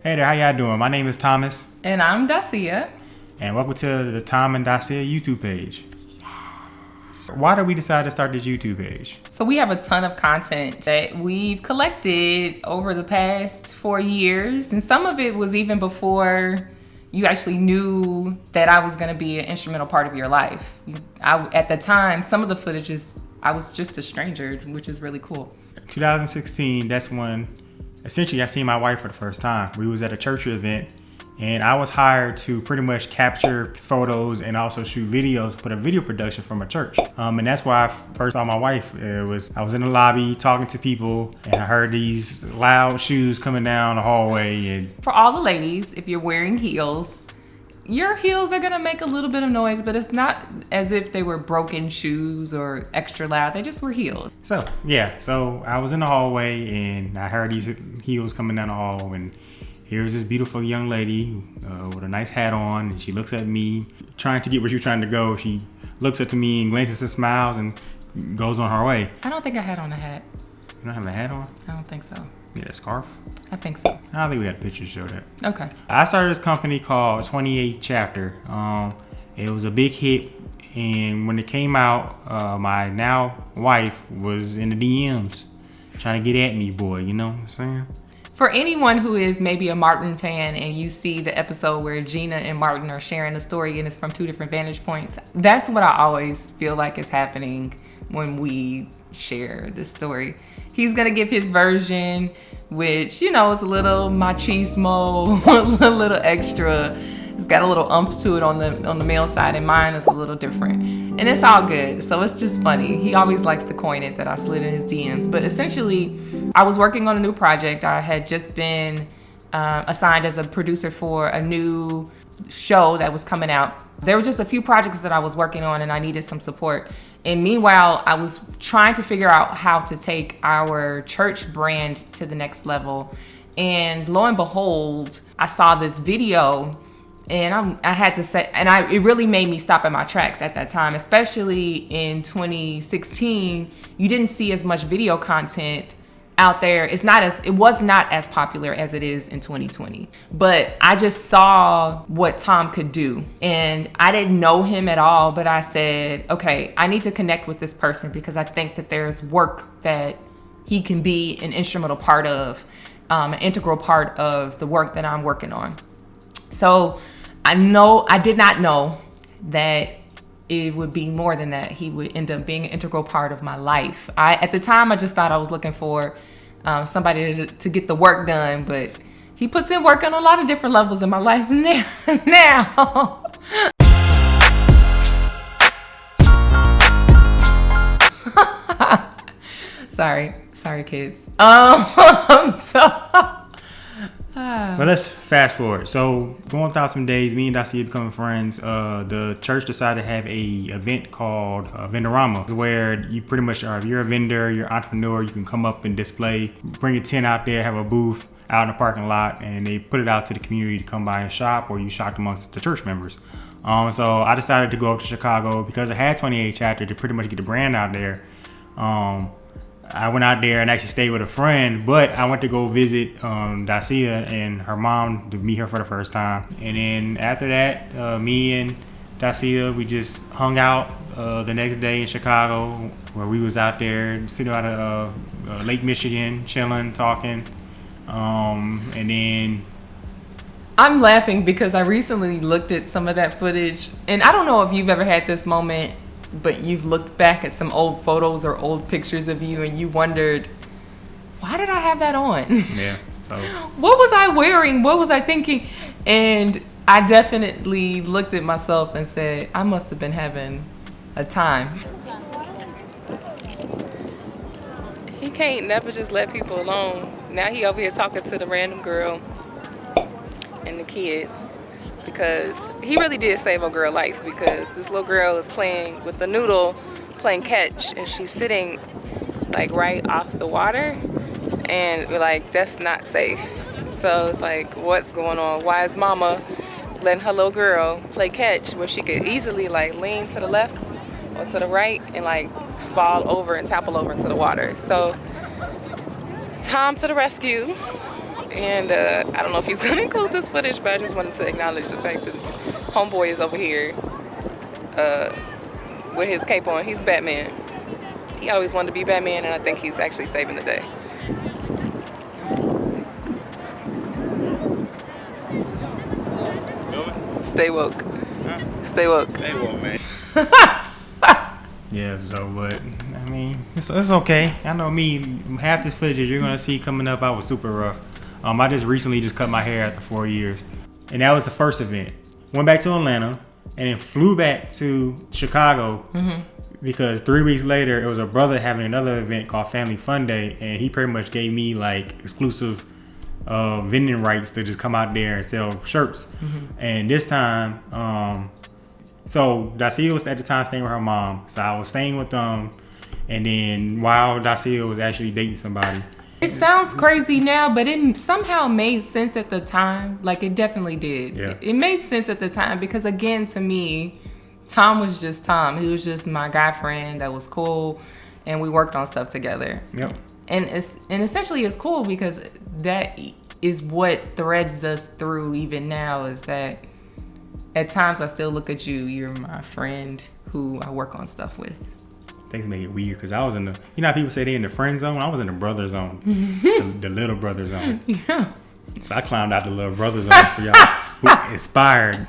Hey there, how y'all doing? My name is Thomas. And I'm Dacia. And welcome to the Thom and Dacia YouTube page. So why did we decide to start this YouTube page? So we have a ton of content that we've collected over the past 4 years. And some of it was even before you actually knew that I was going to be an instrumental part of your life. At the time, some of the footage I was just a stranger, which is really cool. 2016, that's when essentially I seen my wife for the first time. We was at a church event and I was hired to pretty much capture photos and also shoot videos for a video production from a church. And that's why I first saw my wife. I was in the lobby talking to people and I heard these loud shoes coming down the hallway. And for all the ladies, if you're wearing heels, your heels are gonna make a little bit of noise, but it's not as if they were broken shoes or extra loud. They just were heels. So I was in the hallway and I heard these heels coming down the hall, and here's this beautiful young lady with a nice hat on, and she looks at me, trying to get where she's trying to go. She looks up to me and glances and smiles and goes on her way. I don't think I had on a hat. You don't have a hat on? I don't think so. You had a scarf? I think so. I don't think we had pictures to show that. Okay. I started this company called 28 Chapter. It was a big hit, and when it came out, my now wife was in the DMs trying to get at me, boy. You know what I'm saying? For anyone who is maybe a Martin fan and you see the episode where Gina and Martin are sharing a story and it's from two different vantage points, that's what I always feel like is happening when we share this story. He's gonna give his version, which, you know, is a little machismo, a little extra. It's got a little umph to it on the male side, and mine is a little different. And it's all good. So it's just funny. He always likes to coin it that I slid in his DMs. But essentially, I was working on a new project. I had just been assigned as a producer for a new show that was coming out. There were just a few projects that I was working on and I needed some support. And meanwhile, I was trying to figure out how to take our church brand to the next level. And lo and behold, I saw this video and I had to say, and it really made me stop at my tracks at that time, especially in 2016. You didn't see as much video content out there. It was not as popular as it is in 2020. But I just saw what Thom could do. And I didn't know him at all, but I said, okay, I need to connect with this person because I think that there's work that he can be an instrumental part of, an integral part of the work that I'm working on. So I did not know that it would be more than that. He would end up being an integral part of my life. At the time, I just thought I was looking for somebody to get the work done, but he puts in work on a lot of different levels in my life now. Sorry, kids. But let's fast forward. So going through some days, me and Dacia becoming friends. The church decided to have a event called Vendorama, where you pretty much are, if you're a vendor, you're an entrepreneur, you can come up and display, bring a tent out there, have a booth out in the parking lot, and they put it out to the community to come by and shop, or you shop amongst the church members. So I decided to go up to Chicago because I had 28 Chapter to pretty much get the brand out there. I went out there and actually stayed with a friend, but I went to go visit Dacia and her mom to meet her for the first time. And then after that, me and Dacia, we just hung out the next day in Chicago, where we was out there sitting out of Lake Michigan, chilling, talking. And then I'm laughing because I recently looked at some of that footage, and I don't know if you've ever had this moment, but you've looked back at some old photos or old pictures of you and you wondered, why did I have that on? Yeah. So what was I wearing? What was I thinking? And I definitely looked at myself and said, I must have been having a time. He can't never just let people alone. Now he over here talking to the random girl and the kids. Because he really did save a girl life, because this little girl is playing with the noodle, playing catch, and she's sitting like right off the water, and we're like, that's not safe. So it's like, what's going on? Why is mama letting her little girl play catch where she could easily like lean to the left or to the right and like fall over and topple over into the water? So Thom to the rescue. And I don't know if he's going to include this footage, but I just wanted to acknowledge the fact that homeboy is over here with his cape on. He's Batman. He always wanted to be Batman, and I think he's actually saving the day. Stay woke. Huh? Stay woke. Stay woke, man. Yeah, so, but, I mean, it's okay. I know me, half this footage you're going to see coming up, I was super rough. I just recently cut my hair after 4 years. And that was the first event. Went back to Atlanta and then flew back to Chicago because 3 weeks later, it was a brother having another event called Family Fun Day. And he pretty much gave me like exclusive vending rights to just come out there and sell shirts. And this time, so Dacia was at the time staying with her mom. So I was staying with them. And then while Dacia was actually dating somebody. It sounds crazy now, but it somehow made sense at the time. Like, it definitely did. Yeah. It made sense at the time because, again, to me, Thom was just Thom. He was just my guy friend that was cool, and we worked on stuff together. Yep. And essentially it's cool because that is what threads us through even now, is that at times I still look at you. You're my friend who I work on stuff with. Things make it weird because I was in the, you know how people say they in the friend zone? I was in the brother zone, the little brother zone. Yeah. So I climbed out the little brother zone for y'all who inspired.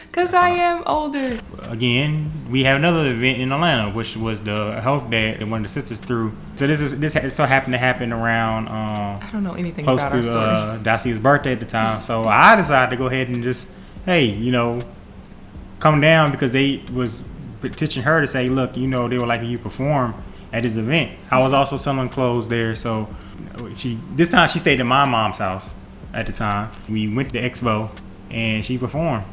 Because I am older. Again, we have another event in Atlanta, which was the health day that one of the sisters threw. So this so happened to happen around I don't know anything close about our story. to Dacia's birthday at the time. So I decided to go ahead and just, hey, come down because they was petition her to say, look, they would like you perform at this event. I was also selling clothes there, so this time she stayed at my mom's house at the time. We went to the expo and she performed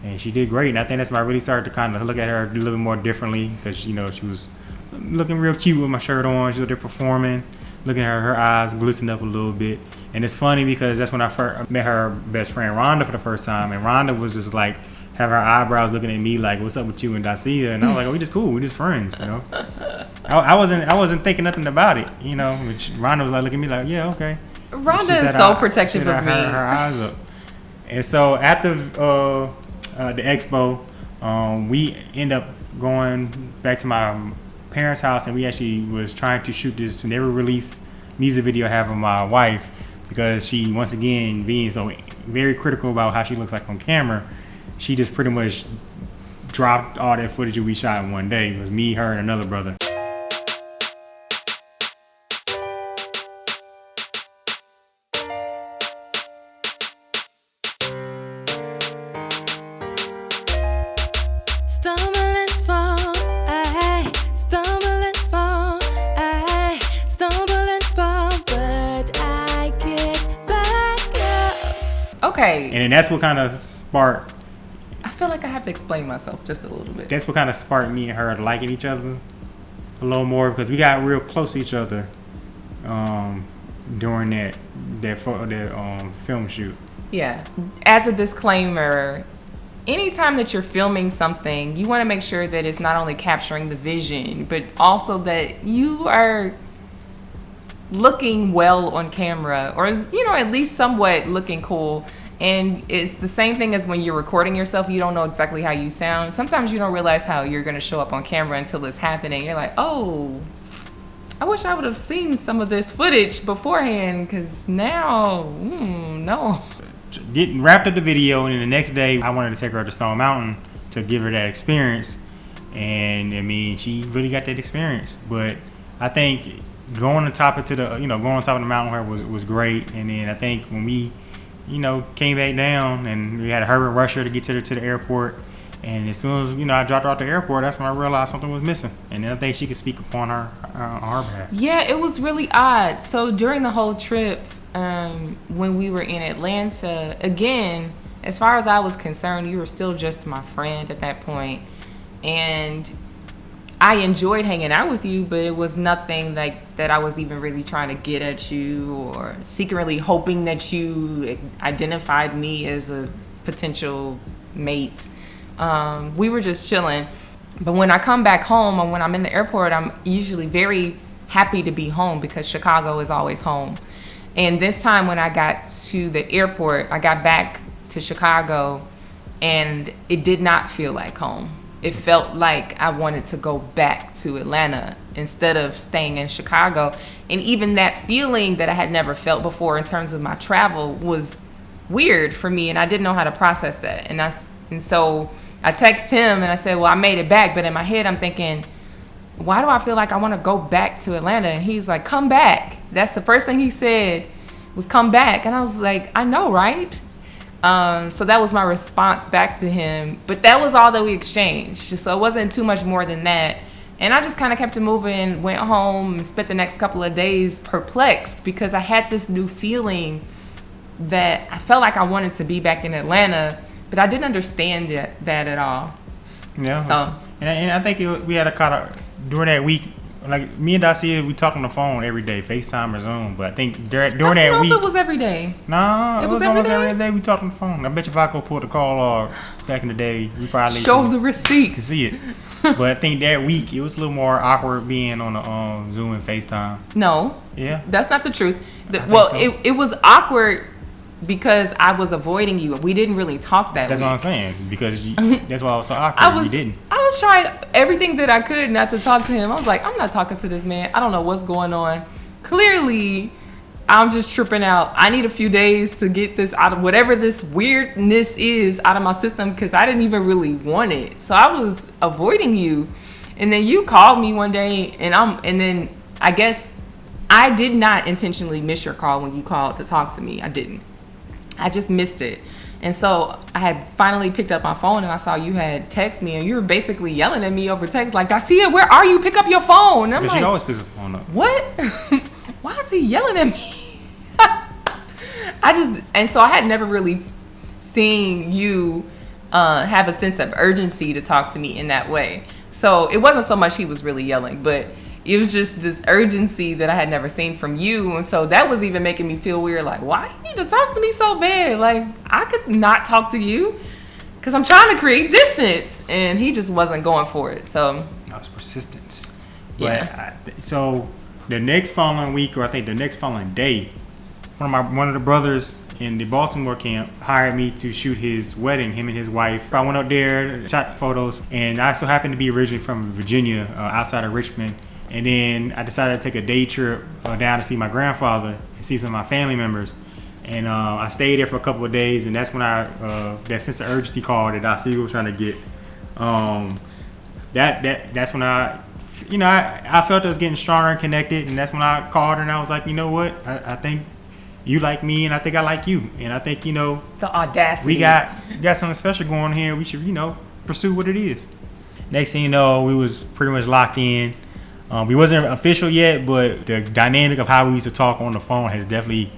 and she did great. And I think that's when I really started to kind of look at her a little bit more differently because she was looking real cute with my shirt on. She was there performing, looking at her eyes glistened up a little bit. And it's funny because that's when I first met her best friend Rhonda for the first time, and Rhonda was just like have her eyebrows looking at me like, "What's up with you and Dacia?" And I was like, "Oh, we just cool. We just friends, I wasn't thinking nothing about it, Which Rhonda was like looking at me like, "Yeah, okay." Rhonda is so protective of me. Her eyes up. And so at the expo, we end up going back to my parents' house, and we actually was trying to shoot this never released music video I have of my wife because she, once again, being so very critical about how she looks like on camera. She just pretty much dropped all that footage that we shot in one day. It was me, her, and another brother. Okay. And then that's what kind of sparked. I feel like I have to explain myself just a little bit. That's what kind of sparked me and her liking each other a little more because we got real close to each other during that film shoot. Yeah. As a disclaimer, anytime that you're filming something, you want to make sure that it's not only capturing the vision, but also that you are looking well on camera or, at least somewhat looking cool. And it's the same thing as when you're recording yourself. You don't know exactly how you sound. Sometimes you don't realize how you're going to show up on camera until it's happening. You're like, oh, I wish I would have seen some of this footage beforehand because now, no. Wrapped up the video, and then the next day I wanted to take her to Stone Mountain to give her that experience. And I mean, she really got that experience. But I think going on top of the mountain was great. And then I think when we came back down and we had to hurry and rush her to get to the airport. And as soon as, I dropped her off the airport, that's when I realized something was missing. And then I think she could speak upon her on her behalf. Yeah, it was really odd. So during the whole trip, when we were in Atlanta, again, as far as I was concerned, you were still just my friend at that point. And I enjoyed hanging out with you, but it was nothing like that I was even really trying to get at you or secretly hoping that you identified me as a potential mate. We were just chilling. But when I come back home and when I'm in the airport, I'm usually very happy to be home because Chicago is always home. And this time when I got to the airport, I got back to Chicago, and it did not feel like home. It felt like I wanted to go back to Atlanta instead of staying in Chicago. And even that feeling that I had never felt before in terms of my travel was weird for me, and I didn't know how to process that. And so I text him and I said, well, I made it back, but in my head I'm thinking, why do I feel like I want to go back to Atlanta? And he's like, come back. That's the first thing he said, was come back. And I was like, I know, right? So that was my response back to him. But that was all that we exchanged. So it wasn't too much more than that. And I just kind of kept it moving, went home, and spent the next couple of days perplexed because I had this new feeling that I felt like I wanted to be back in Atlanta, but I didn't understand that at all. Yeah. So, and I think we had a kind of, during that week, like me and Dacia, we talk on the phone every day, FaceTime or Zoom. But I think during that week, I don't know if it was every day. No, it was almost every every day we talk on the phone. I bet you if I go pull the call log back in the day, we probably show the receipt to see it. But I think that week it was a little more awkward being on the Zoom and FaceTime. No, yeah, that's not the truth. So. It was awkward because I was avoiding you. We didn't really talk that. That's week. what I'm saying, because that's why I was so awkward. You didn't. I was trying everything that I could not to talk to him. I was like, I'm not talking to this man. I don't know what's going on. Clearly, I'm just tripping out. I need a few days to get this out of whatever this weirdness is out of my system because I didn't even really want it. So I was avoiding you. And then you called me one day and then I guess I did not intentionally miss your call when you called to talk to me. I didn't. I just missed it. And so I had finally picked up my phone and I saw you had text me and you were basically yelling at me over text like, Dacia, where are you? Pick up your phone. And I'm like, she always picks up the phone up. What? Why is he yelling at me? And so I had never really seen you have a sense of urgency to talk to me in that way. So it wasn't so much he was really yelling, but it was just this urgency that I had never seen from you. And so that was even making me feel weird. Like, why you need to talk to me so bad? Like, I could not talk to you because I'm trying to create distance. And he just wasn't going for it. So no, it's persistence. Yeah. But so the next following week, or I think the next following day, one of the brothers in the Baltimore camp hired me to shoot his wedding, him and his wife. I went up there, shot photos, and I so happened to be originally from Virginia, outside of Richmond. And then I decided to take a day trip down to see my grandfather and see some of my family members. And I stayed there for a couple of days, and that's when that sense of urgency call that Dacia was trying to get. That's when I felt I was getting stronger and connected, and that's when I called her and I was like, you know what? I think you like me, and I think I like you, and I think the audacity. We got something special going on here. We should pursue what it is. Next thing you know, we was pretty much locked in. We wasn't official yet, but the dynamic of how we used to talk on the phone has definitely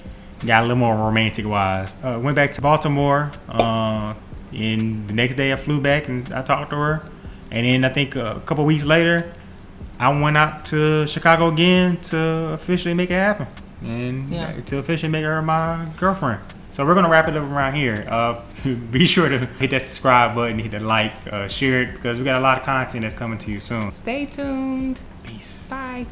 got a little more romantic wise. Went back to Baltimore, and the next day I flew back and I talked to her. And then I think a couple weeks later, I went out to Chicago again to officially make it happen. And to officially make her my girlfriend. So we're going to wrap it up around here. Be sure to hit that subscribe button, hit the like, share it, because we got a lot of content that's coming to you soon. Stay tuned. Peace. Bye.